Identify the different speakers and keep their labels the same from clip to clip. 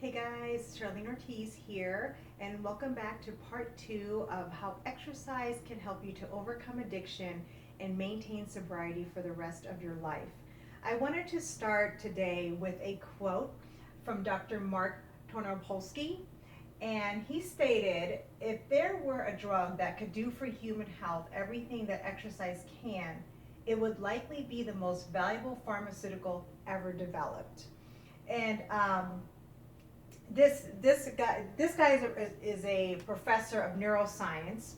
Speaker 1: Hey guys, Charlene Ortiz here, and welcome back to part 2 of how exercise can help you to overcome addiction and maintain sobriety for the rest of your life. I wanted to start today with a quote from Dr. Mark Tornopolsky, and he stated, if there were a drug that could do for human health everything that exercise can, it would likely be the most valuable pharmaceutical ever developed. And this guy is a professor of neuroscience,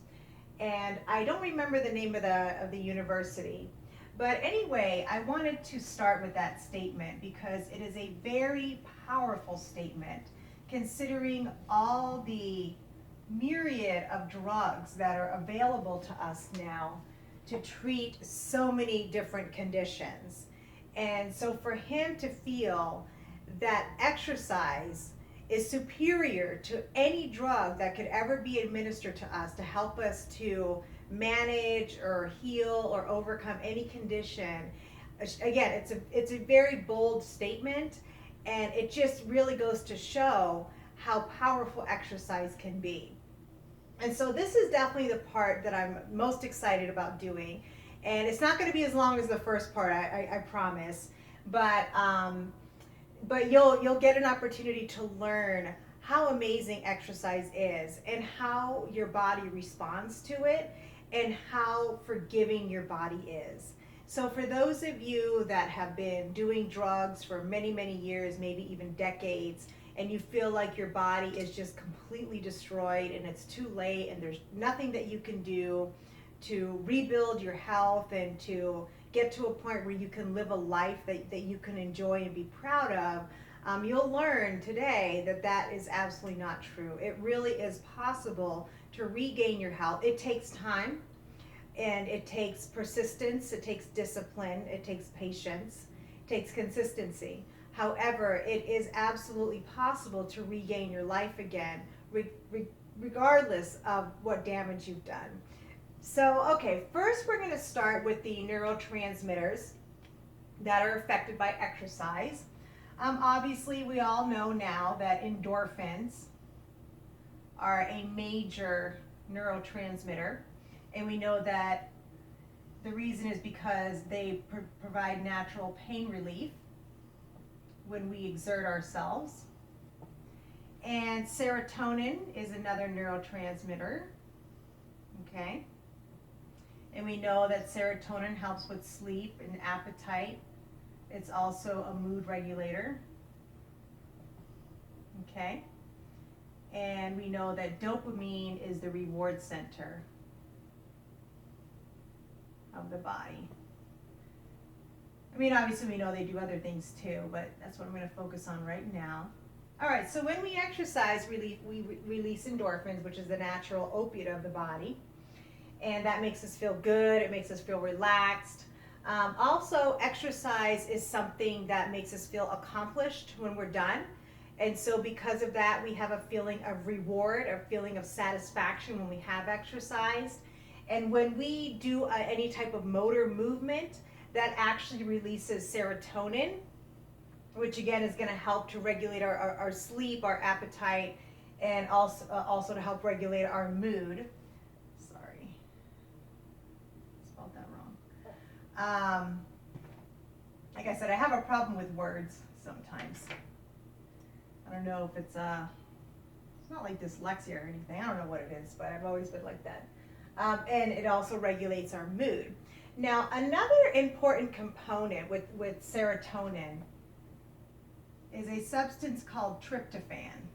Speaker 1: and I don't remember the name of the university. But anyway, I wanted to start with that statement because it is a very powerful statement considering all the myriad of drugs that are available to us now to treat so many different conditions. And so for him to feel that exercise is superior to any drug that could ever be administered to us to help us to manage or heal or overcome any condition. Again, it's a very bold statement, and it just really goes to show how powerful exercise can be. And so this is definitely the part that I'm most excited about doing. And it's not going to be as long as the first part, I promise. But you'll get an opportunity to learn how amazing exercise is and how your body responds to it and how forgiving your body is. So for those of you that have been doing drugs for many, many years, maybe even decades, and you feel like your body is just completely destroyed and it's too late and there's nothing that you can do to rebuild your health and to get to a point where you can live a life that you can enjoy and be proud of, you'll learn today that that is absolutely not true. It really is possible to regain your health. It takes time, and it takes persistence, it takes discipline, it takes patience, it takes consistency. However, it is absolutely possible to regain your life again, regardless of what damage you've done. So, okay, first we're going to start with the neurotransmitters that are affected by exercise. Obviously, we all know now that endorphins are a major neurotransmitter, and we know that the reason is because they provide natural pain relief when we exert ourselves. And serotonin is another neurotransmitter, okay? And we know that serotonin helps with sleep and appetite. It's also a mood regulator. Okay? And we know that dopamine is the reward center of the body. I mean, obviously we know they do other things too, but that's what I'm going to focus on right now. All right, so when we exercise, we release endorphins, which is the natural opiate of the body. And that makes us feel good, it makes us feel relaxed. Also, exercise is something that makes us feel accomplished when we're done. And so because of that, we have a feeling of reward, a feeling of satisfaction when we have exercised. And when we do any type of motor movement, that actually releases serotonin, which again is going to help to regulate our sleep, our appetite, and also to help regulate our mood. Like I said, I have a problem with words sometimes. I don't know if it's not like dyslexia or anything. I don't know what it is, but I've always been like that. And it also regulates our mood. Now, another important component with serotonin is a substance called tryptophan.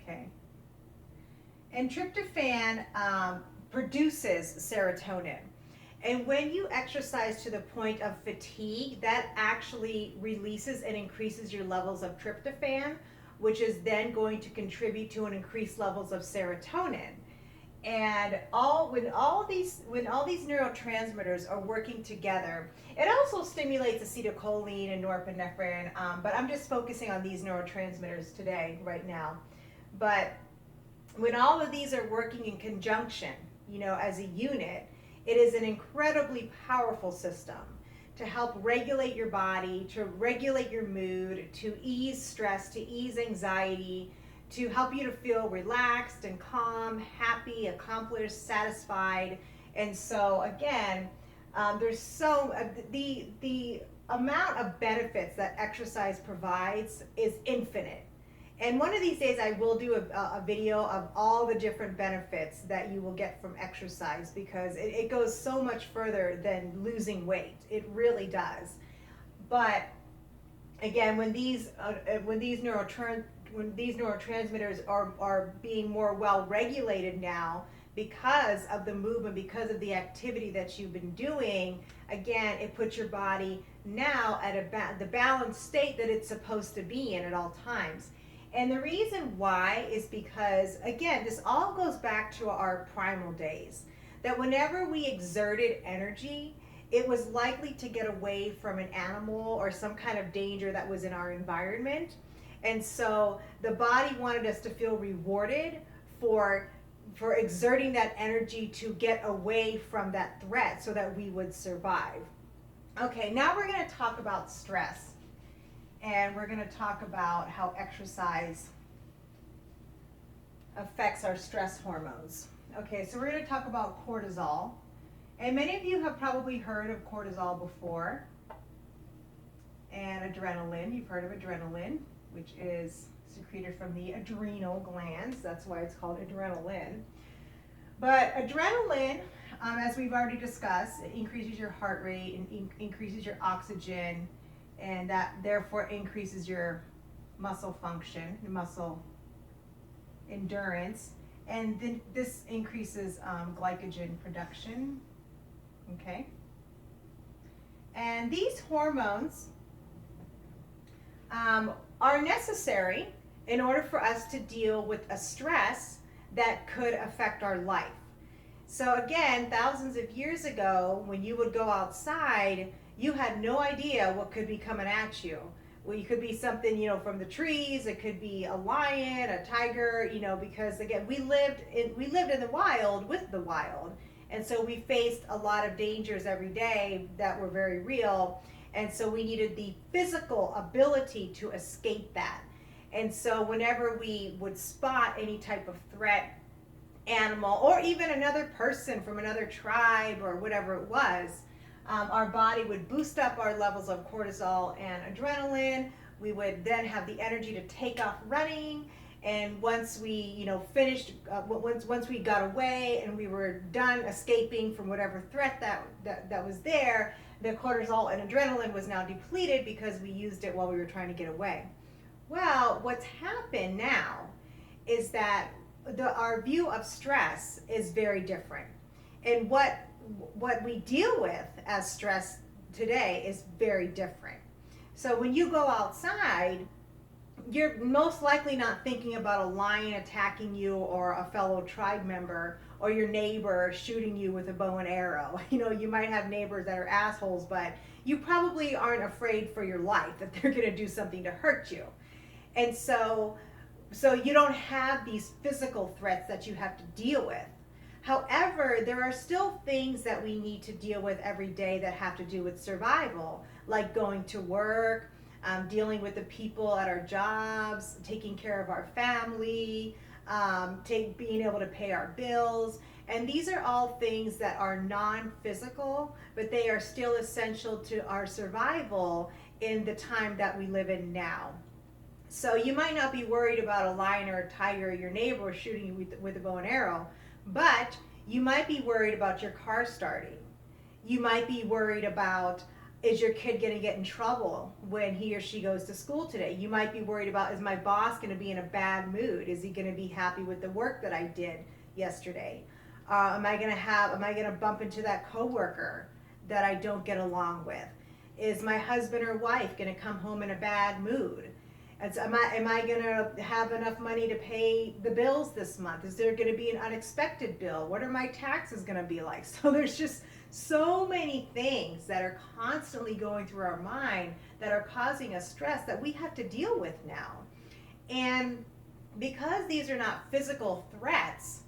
Speaker 1: Okay. And tryptophan produces serotonin. And when you exercise to the point of fatigue, that actually releases and increases your levels of tryptophan, which is then going to contribute to an increased levels of serotonin. And when all these neurotransmitters are working together, it also stimulates acetylcholine and norepinephrine, but I'm just focusing on these neurotransmitters today, right now. But when all of these are working in conjunction, as a unit, it is an incredibly powerful system to help regulate your body, to regulate your mood, to ease stress, to ease anxiety, to help you to feel relaxed and calm, happy, accomplished, satisfied. And so again, there's the amount of benefits that exercise provides is infinite. And one of these days I will do a video of all the different benefits that you will get from exercise, because it goes so much further than losing weight. It really does. But again, when these neurotransmitters are being more well regulated now because of the movement, because of the activity that you've been doing, again, it puts your body now at the balanced state that it's supposed to be in at all times. And the reason why is because, again, this all goes back to our primal days, that whenever we exerted energy, it was likely to get away from an animal or some kind of danger that was in our environment. And so the body wanted us to feel rewarded for exerting that energy to get away from that threat so that we would survive. Okay, now we're going to talk about stress. And we're going to talk about how exercise affects our stress hormones. Okay, so we're going to talk about cortisol. And many of you have probably heard of cortisol before. And adrenaline, you've heard of adrenaline, which is secreted from the adrenal glands. That's why it's called adrenaline. But adrenaline, as we've already discussed, it increases your heart rate and increases your oxygen, and that therefore increases your muscle function, your muscle endurance, and then this increases glycogen production. Okay, and these hormones are necessary in order for us to deal with a stress that could affect our life. So again, thousands of years ago, when you would go outside, you had no idea what could be coming at you. Well, it could be something, from the trees. It could be a lion, a tiger, because again, we lived in the wild with the wild. And so we faced a lot of dangers every day that were very real. And so we needed the physical ability to escape that. And so whenever we would spot any type of threat, animal, or even another person from another tribe or whatever it was, our body would boost up our levels of cortisol and adrenaline. We would then have the energy to take off running. And once we, finished, once we got away and we were done escaping from whatever threat that was there, the cortisol and adrenaline was now depleted because we used it while we were trying to get away. Well, what's happened now is that our view of stress is very different. And what we deal with as stress today is very different. So when you go outside, you're most likely not thinking about a lion attacking you or a fellow tribe member or your neighbor shooting you with a bow and arrow. You might have neighbors that are assholes, but you probably aren't afraid for your life that they're going to do something to hurt you. And so you don't have these physical threats that you have to deal with. However, there are still things that we need to deal with every day that have to do with survival, like going to work, dealing with the people at our jobs, taking care of our family, being able to pay our bills. And these are all things that are non-physical, but they are still essential to our survival in the time that we live in now. So you might not be worried about a lion or a tiger or your neighbor shooting you with a bow and arrow, but you might be worried about your car starting. You might be worried about, is your kid going to get in trouble when he or she goes to school today? You might be worried about, is my boss going to be in a bad mood? Is he going to be happy with the work that I did yesterday? Am I going to bump into that coworker that I don't get along with? Is my husband or wife going to come home in a bad mood? Am I going to have enough money to pay the bills this month? Is there going to be an unexpected bill? What are my taxes going to be like? So there's just so many things that are constantly going through our mind that are causing us stress that we have to deal with now. And because these are not physical threats,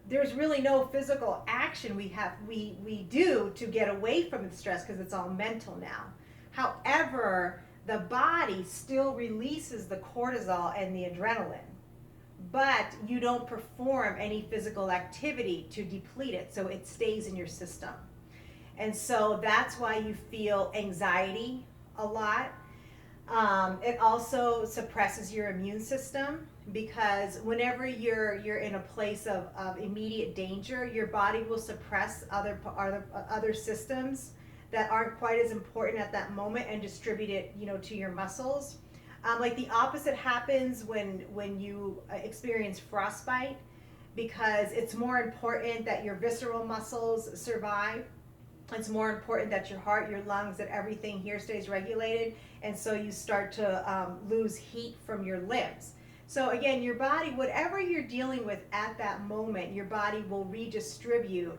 Speaker 1: there's really no physical action we do to get away from the stress because it's all mental now. However, the body still releases the cortisol and the adrenaline, but you don't perform any physical activity to deplete it, so it stays in your system. And so that's why you feel anxiety a lot. It also suppresses your immune system, because whenever you're in a place of immediate danger, your body will suppress other systems that aren't quite as important at that moment and distribute it, to your muscles. Like the opposite happens when you experience frostbite, because it's more important that your visceral muscles survive. It's more important that your heart, your lungs, that everything here stays regulated, and so you start to lose heat from your limbs. So again, your body, whatever you're dealing with at that moment, your body will redistribute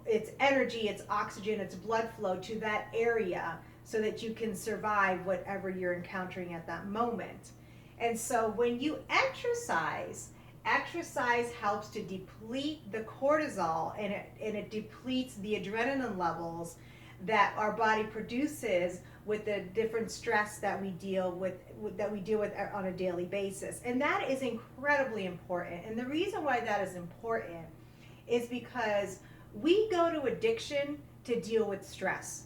Speaker 1: its energy, its oxygen, its blood flow to that area so that you can survive whatever you're encountering at that moment. And so when you exercise helps to deplete the cortisol, and it depletes the adrenaline levels that our body produces with the different stress that we deal with on a daily basis. And that is incredibly important. And the reason why that is important is because we go to addiction to deal with stress,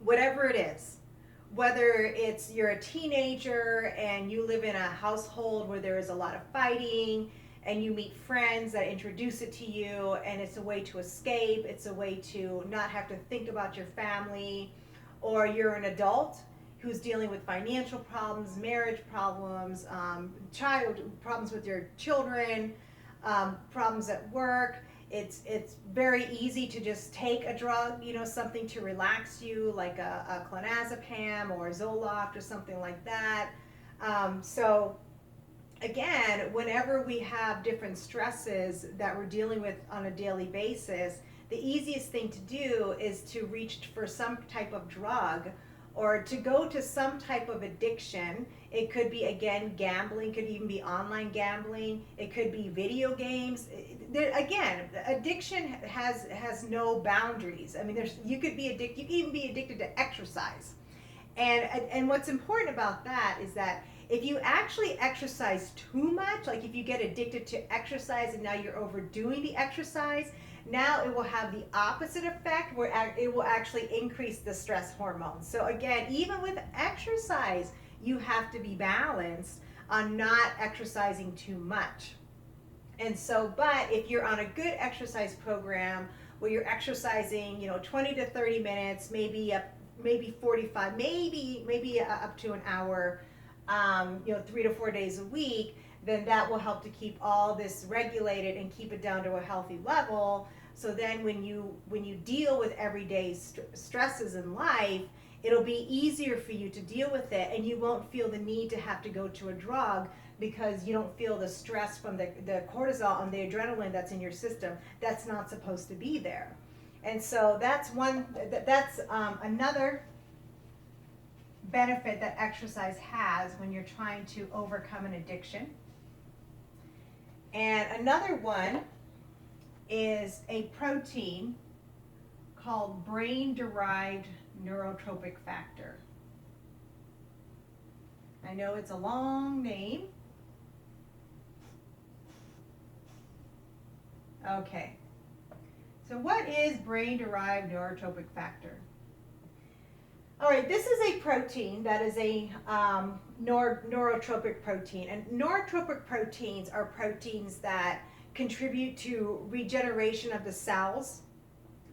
Speaker 1: whatever it is. Whether it's you're a teenager and you live in a household where there is a lot of fighting, and you meet friends that introduce it to you, and it's a way to escape, it's a way to not have to think about your family, or you're an adult who's dealing with financial problems, marriage problems, child problems with your children, problems at work. It's very easy to just take a drug, something to relax you, like a clonazepam or Zoloft or something like that. So again, whenever we have different stresses that we're dealing with on a daily basis, the easiest thing to do is to reach for some type of drug, or to go to some type of addiction. It could be, again, gambling, could even be online gambling, it could be video games. Again, addiction has no boundaries. I mean, you could even be addicted to exercise. And what's important about that is that if you actually exercise too much, like if you get addicted to exercise and now you're overdoing the exercise, now it will have the opposite effect, where it will actually increase the stress hormones. So again, even with exercise, you have to be balanced on not exercising too much. And so, but if you're on a good exercise program where you're exercising, 20 to 30 minutes, maybe 45, maybe up to an hour, 3 to 4 days a week, then that will help to keep all this regulated and keep it down to a healthy level. So then when you deal with everyday stresses in life, it'll be easier for you to deal with it, and you won't feel the need to have to go to a drug, because you don't feel the stress from the cortisol and the adrenaline that's in your system that's not supposed to be there. And so that's another benefit that exercise has when you're trying to overcome an addiction. And another one is a protein called brain-derived neurotropic factor. I know it's a long name. Okay. So what is brain-derived neurotropic factor? All right, this is a protein that is a neurotropic protein. And neurotropic proteins are proteins that contribute to regeneration of the cells,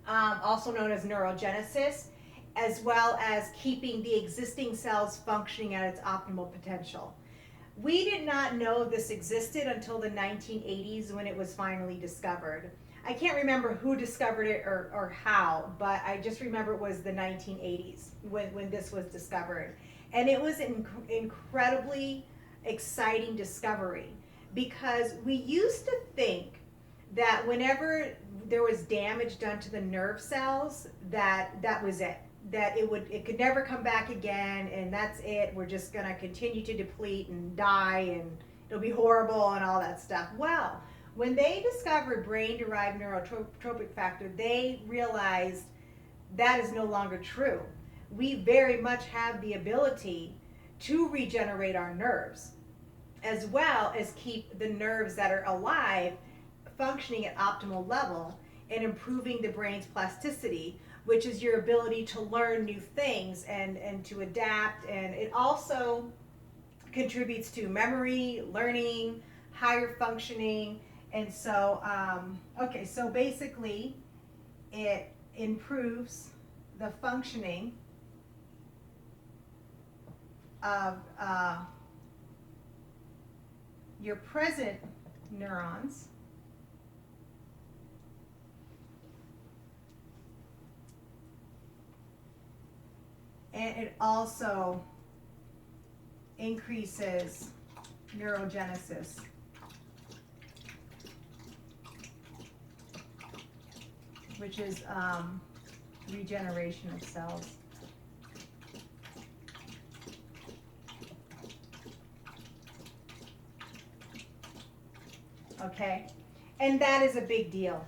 Speaker 1: also known as neurogenesis, as well as keeping the existing cells functioning at its optimal potential. We did not know this existed until the 1980s, when it was finally discovered. I can't remember who discovered it or how, but I just remember it was the 1980s when this was discovered. And it was an incredibly exciting discovery, because we used to think that whenever there was damage done to the nerve cells, that was it. That it could never come back again, and that's it. We're just gonna continue to deplete and die, and it'll be horrible and all that stuff. Well, When they discovered brain-derived neurotropic factor, they realized that is no longer true. We very much have the ability to regenerate our nerves, as well as keep the nerves that are alive functioning at optimal level and improving the brain's plasticity, which is your ability to learn new things and to adapt. And it also contributes to memory, learning, higher functioning. And so, okay, so basically it improves the functioning of your present neurons, and it also increases neurogenesis. Which is regeneration of cells. Okay, and that is a big deal,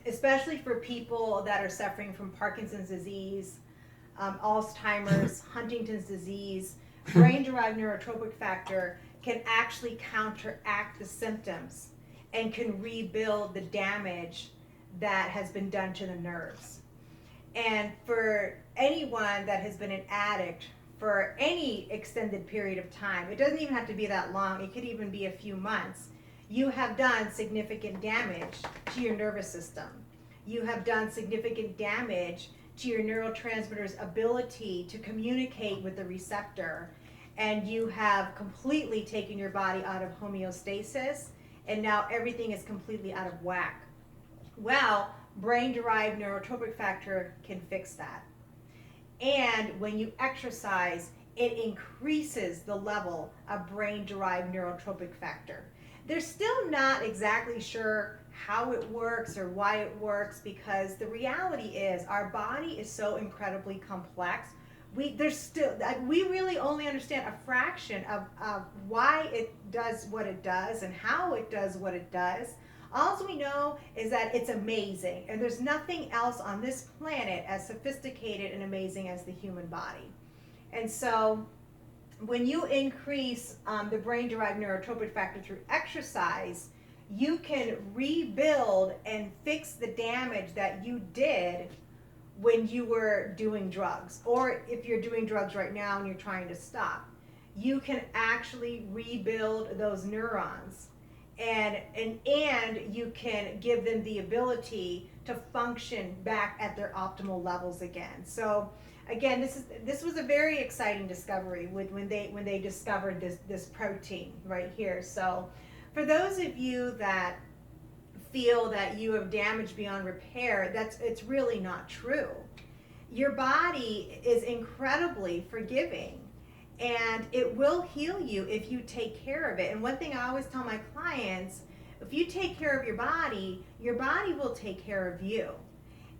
Speaker 1: especially for people that are suffering from Parkinson's disease, Alzheimer's, Huntington's disease. Brain-derived neurotropic factor can actually counteract the symptoms and can rebuild the damage that has been done to the nerves. And for anyone that has been an addict for any extended period of time, it doesn't even have to be that long, it could even be a few months, you have done significant damage to your nervous system. You have done significant damage to your neurotransmitters' ability to communicate with the receptor, and you have completely taken your body out of homeostasis, and now everything is completely out of whack. Well, brain-derived neurotropic factor can fix that. And when you exercise, it increases the level of brain-derived neurotropic factor. They're still not exactly sure how it works or why it works, because the reality is our body is so incredibly complex. We really only understand a fraction of why it does what it does and how it does what it does. All we know is that it's amazing, and there's nothing else on this planet as sophisticated and amazing as the human body. And so when you increase the brain-derived neurotropic factor through exercise, you can rebuild and fix the damage that you did when you were doing drugs. Or if you're doing drugs right now and you're trying to stop, you can actually rebuild those neurons. And you can give them the ability to function back at their optimal levels again. So again, this was a very exciting discovery when they discovered this protein right here. So for those of you that feel that you have damage beyond repair, it's really not true. Your body is incredibly forgiving, and it will heal you if you take care of it. And one thing I always tell my clients, if you take care of your body will take care of you.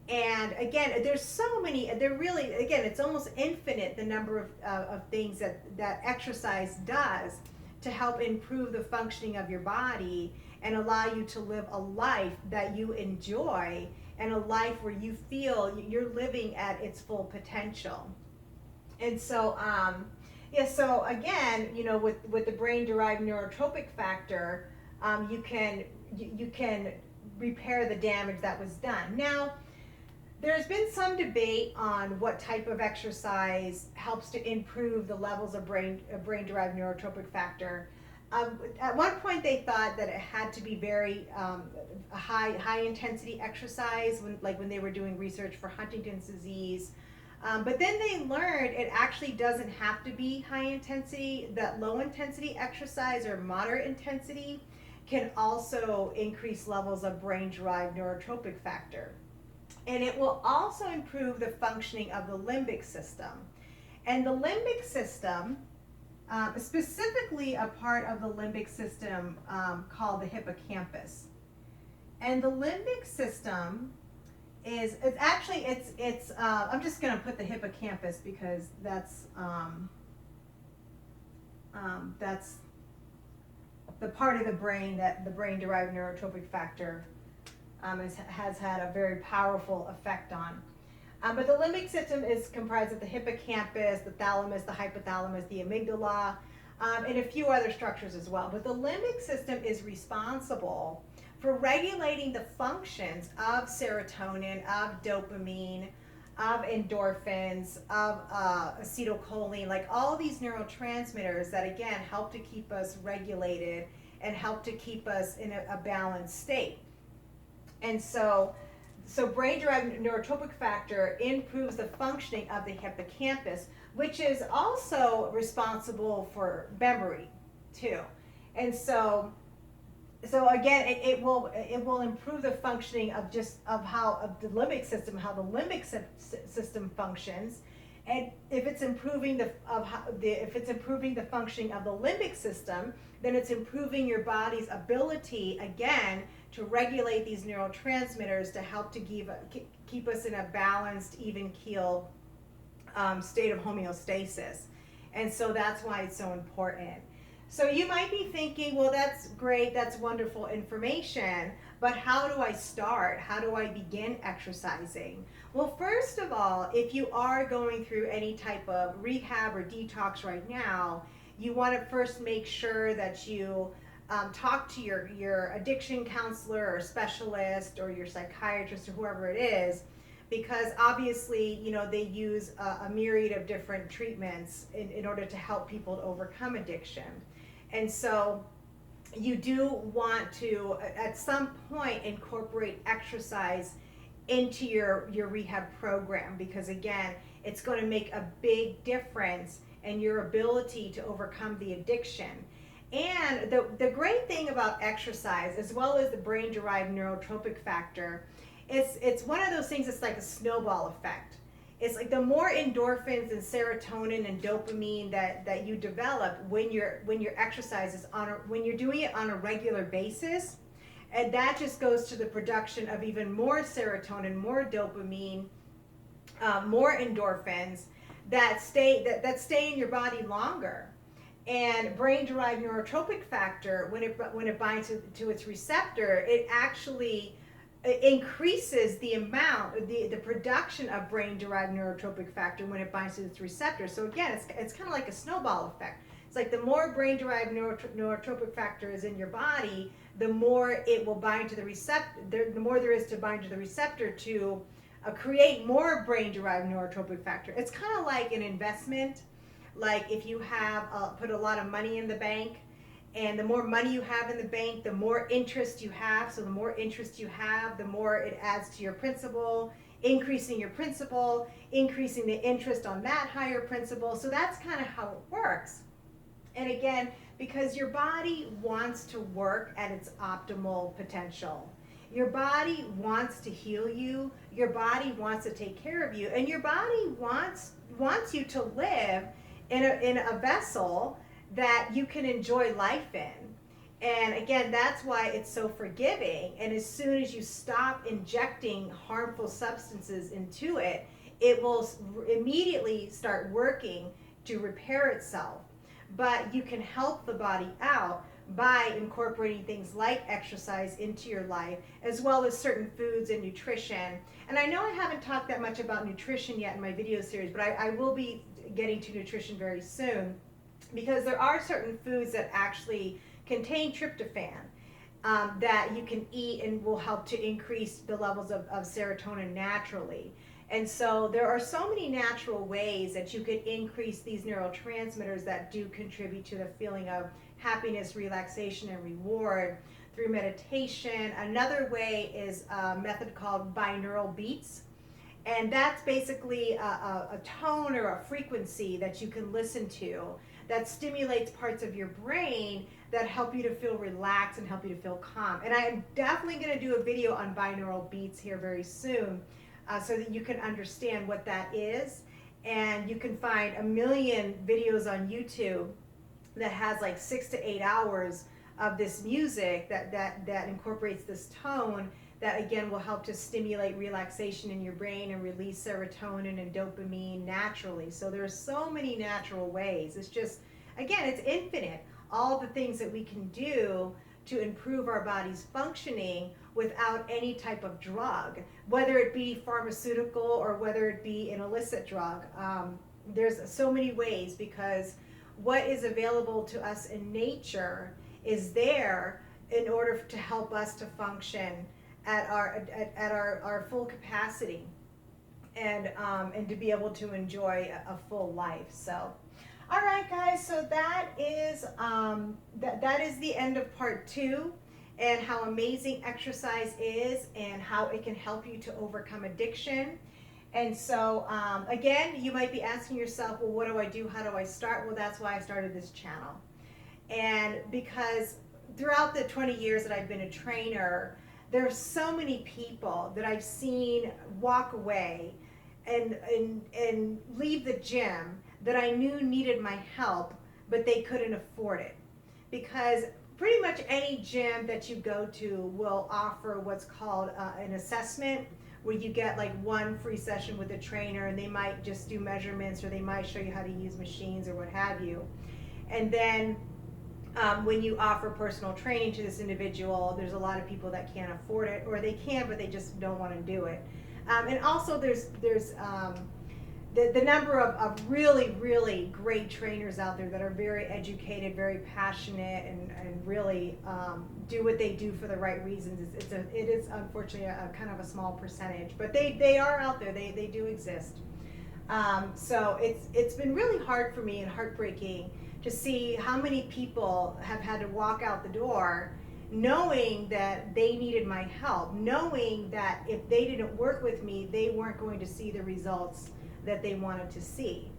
Speaker 1: And again, there's so many, it's almost infinite, the number of things that exercise does to help improve the functioning of your body and allow you to live a life that you enjoy, and a life where you feel you're living at its full potential. And so, so again, with the brain-derived neurotropic factor, you can repair the damage that was done. Now, there's been some debate on what type of exercise helps to improve the levels of brain-derived neurotropic factor. At one point, they thought that it had to be very high-intensity exercise, when they were doing research for Huntington's disease. But then they learned it actually doesn't have to be high intensity. That low intensity exercise or moderate intensity can also increase levels of brain-derived neurotropic factor. And it will also improve the functioning of the limbic system. And the limbic system, specifically a part of the limbic system called the hippocampus. And the limbic system I'm just going to put the hippocampus because that's the part of the brain that the brain-derived neurotropic factor has had a very powerful effect on. But the limbic system is comprised of the hippocampus, the thalamus, the hypothalamus, the amygdala, and a few other structures as well. But the limbic system is responsible for regulating the functions of serotonin, of dopamine, of endorphins, of acetylcholine, like all these neurotransmitters that again help to keep us regulated and help to keep us in a balanced state. And so brain-derived neurotropic factor improves the functioning of the hippocampus, which is also responsible for memory too. And so again, it will improve the functioning of the limbic system, how the limbic system functions, and if it's improving the functioning of the limbic system, then it's improving your body's ability again to regulate these neurotransmitters to help to keep us in a balanced, even keel state of homeostasis. And so that's why it's so important. So you might be thinking, well, that's great, that's wonderful information, but how do I start? How do I begin exercising? Well, first of all, if you are going through any type of rehab or detox right now, you want to first make sure that you talk to your addiction counselor or specialist or your psychiatrist or whoever it is, because obviously, they use a myriad of different treatments in order to help people to overcome addiction. And so you do want to, at some point, incorporate exercise into your rehab program, because again, it's going to make a big difference in your ability to overcome the addiction. And the great thing about exercise, as well as the brain-derived neurotropic factor, it's one of those things that's like a snowball effect. It's like the more endorphins and serotonin and dopamine that you develop when your exercise is when you're doing it on a regular basis, and that just goes to the production of even more serotonin, more dopamine, more endorphins that stay in your body longer. And brain-derived neurotropic factor, when it binds to its receptor, it actually increases the amount, the production of brain-derived neurotropic factor when it binds to its receptor. So again, it's kind of like a snowball effect. It's like the more brain-derived neurotropic factor is in your body, the more it will bind to the receptor. The more there is to bind to the receptor to create more brain-derived neurotropic factor. It's kind of like an investment. Like if you have put a lot of money in the bank, and the more money you have in the bank, the more interest you have. So the more interest you have, the more it adds to your principal, increasing your principal, increasing the interest on that higher principal. So that's kind of how it works. And again, because your body wants to work at its optimal potential. Your body wants to heal you. Your body wants to take care of you. And your body wants you to live in a vessel that you can enjoy life in. And again, that's why it's so forgiving. And as soon as you stop injecting harmful substances into it, it will immediately start working to repair itself. But you can help the body out by incorporating things like exercise into your life, as well as certain foods and nutrition. And I know I haven't talked that much about nutrition yet in my video series, but I will be getting to nutrition very soon, because there are certain foods that actually contain tryptophan that you can eat and will help to increase the levels of serotonin naturally. And so there are so many natural ways that you could increase these neurotransmitters that do contribute to the feeling of happiness, relaxation, and reward through meditation. Another way is a method called binaural beats. And that's basically a tone or a frequency that you can listen to that stimulates parts of your brain that help you to feel relaxed and help you to feel calm. And I'm definitely going to do a video on binaural beats here very soon, so that you can understand what that is. And you can find a million videos on YouTube that has like 6 to 8 hours of this music that incorporates this tone that again will help to stimulate relaxation in your brain and release serotonin and dopamine naturally. So there's so many natural ways. It's just, again, it's infinite. all the things that we can do to improve our body's functioning without any type of drug, whether it be pharmaceutical or whether it be an illicit drug. There's so many ways, because what is available to us in nature is there in order to help us to function at our full capacity, and to be able to enjoy a full life. So, all right, guys. So that is that is the end of part 2, and how amazing exercise is, and how it can help you to overcome addiction. And so, again, you might be asking yourself, well, what do I do? How do I start? Well, that's why I started this channel. And because throughout the 20 years that I've been a trainer, there are so many people that I've seen walk away and leave the gym that I knew needed my help, but they couldn't afford it. Because pretty much any gym that you go to will offer what's called an assessment, where you get like one free session with a trainer, and they might just do measurements, or they might show you how to use machines or what have you. And then when you offer personal training to this individual, there's a lot of people that can't afford it, or they can, but they just don't want to do it. And also there's the number of really, really great trainers out there that are very educated, very passionate, and really do what they do for the right reasons. It is unfortunately a kind of a small percentage, but they are out there. They do exist. So it's been really hard for me and heartbreaking to see how many people have had to walk out the door knowing that they needed my help, knowing that if they didn't work with me, they weren't going to see the results that they wanted to see.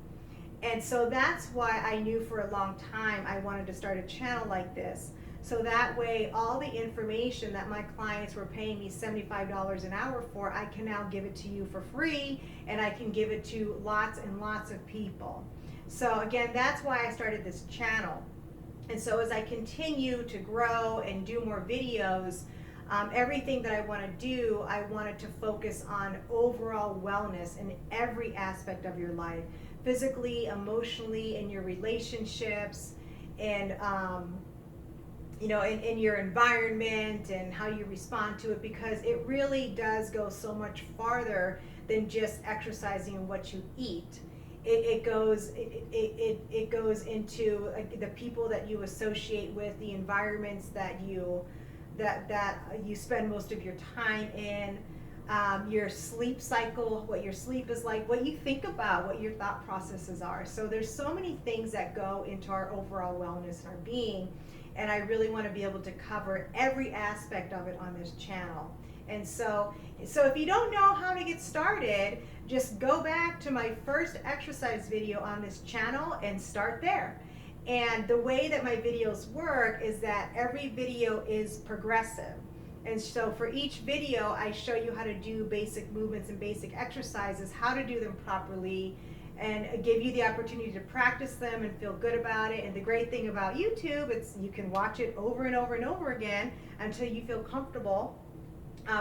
Speaker 1: And so that's why I knew for a long time I wanted to start a channel like this. So that way, all the information that my clients were paying me $75 an hour for, I can now give it to you for free, and I can give it to lots and lots of people. So again, that's why I started this channel. And so as I continue to grow and do more videos, everything that I want to do, I wanted to focus on overall wellness in every aspect of your life, physically, emotionally, in your relationships, and in your environment, and how you respond to it, because it really does go so much farther than just exercising and what you eat. It goes into the people that you associate with, the environments that you spend most of your time in, your sleep cycle, what your sleep is like, what you think about, what your thought processes are. So there's so many things that go into our overall wellness and our being, and I really want to be able to cover every aspect of it on this channel. And so if you don't know how to get started, just go back to my first exercise video on this channel and start there. And the way that my videos work is that every video is progressive. And so for each video, I show you how to do basic movements and basic exercises, how to do them properly, and give you the opportunity to practice them and feel good about it. And the great thing about YouTube, you can watch it over and over and over again until you feel comfortable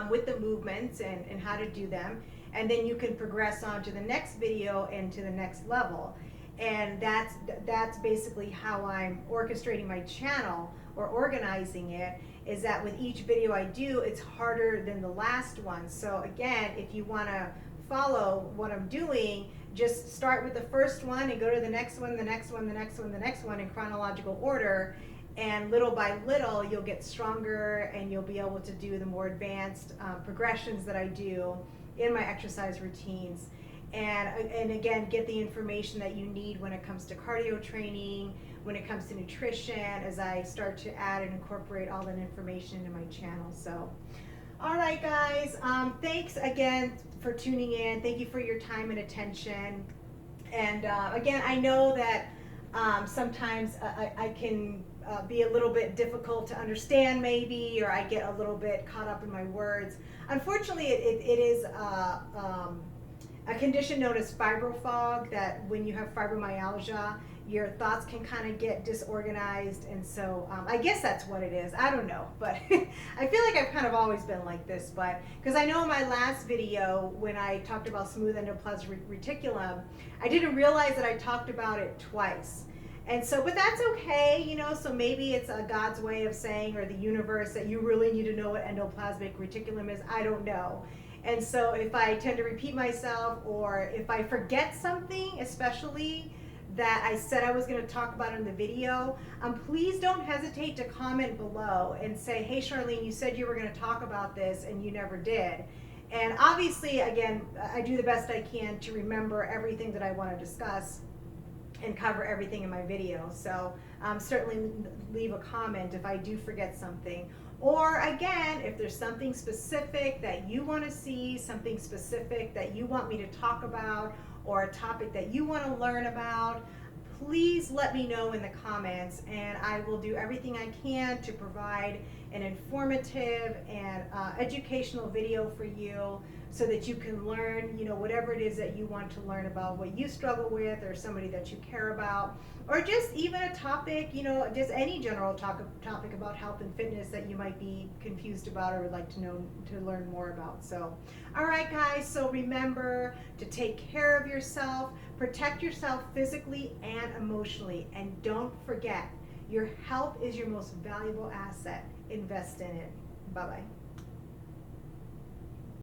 Speaker 1: with the movements and how to do them. And then you can progress on to the next video and to the next level. And that's basically how I'm orchestrating my channel, or organizing it, is that with each video I do, it's harder than the last one. So again, if you want to follow what I'm doing, just start with the first one and go to the next one, the next one, the next one, the next one, in chronological order. And little by little, you'll get stronger, and you'll be able to do the more advanced progressions that I do in my exercise routines. And again, get the information that you need when it comes to cardio training, when it comes to nutrition, as I start to add and incorporate all that information into my channel. So, all right, guys, thanks again for tuning in. Thank you for your time and attention. And again, I know that sometimes I can be a little bit difficult to understand, maybe, or I get a little bit caught up in my words. Unfortunately, it is a condition known as fibrofog, that when you have fibromyalgia, your thoughts can kind of get disorganized. And so I guess that's what it is. I don't know, but I feel like I've kind of always been like this. But because I know in my last video, when I talked about smooth endoplasmic reticulum, I didn't realize that I talked about it twice. And so, but that's okay, you know, so maybe it's God's way of saying, or the universe, that you really need to know what endoplasmic reticulum is. I don't know. And so if I tend to repeat myself, or if I forget something, especially that I said I was going to talk about in the video, please don't hesitate to comment below and say, hey Charlene, you said you were going to talk about this and you never did. And obviously, again, I do the best I can to remember everything that I want to discuss and cover everything in my video. So certainly leave a comment if I do forget something. Or again, if there's something specific that you want to see, something specific that you want me to talk about, or a topic that you want to learn about, please let me know in the comments, and I will do everything I can to provide an informative and educational video for you, so that you can learn, you know, whatever it is that you want to learn about, what you struggle with, or somebody that you care about, or just even a topic, you know, just any general topic about health and fitness that you might be confused about or would like to know, to learn more about. So, all right, guys, so remember to take care of yourself, protect yourself physically and emotionally, and don't forget, your health is your most valuable asset. Invest in it. Bye-bye.